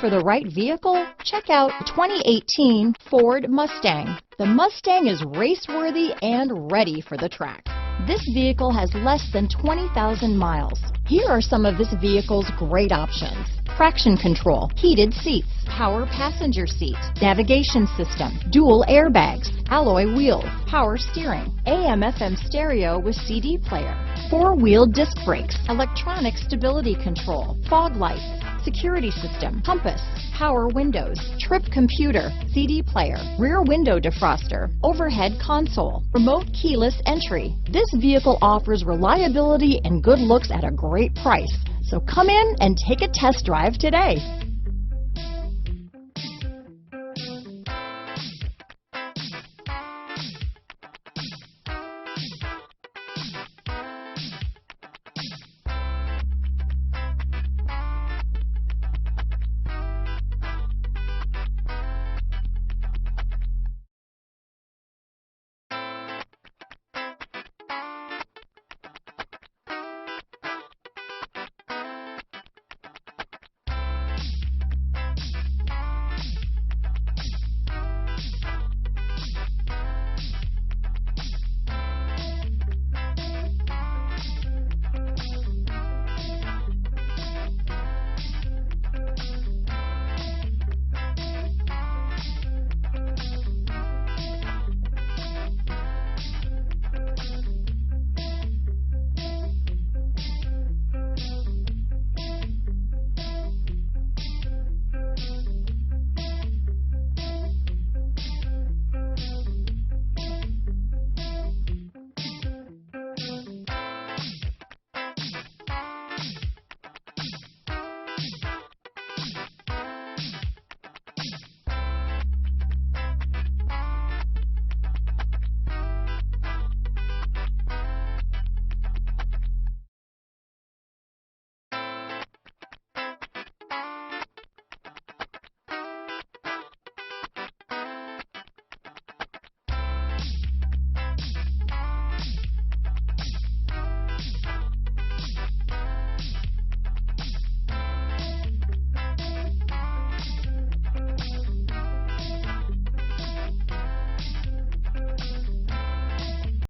for the right vehicle? Check out 2018 Ford Mustang. The Mustang is race-worthy and ready for the track. This vehicle has less than 20,000 miles. Here are some of this vehicle's great options: traction control, heated seats, power passenger seat, navigation system, dual airbags, alloy wheels, power steering, AM/FM stereo with CD player, four-wheel disc brakes, electronic stability control, fog lights, security system, compass, power windows, trip computer, CD player, rear window defroster, overhead console, remote keyless entry. This vehicle offers reliability and good looks at a great price. So come in and take a test drive today.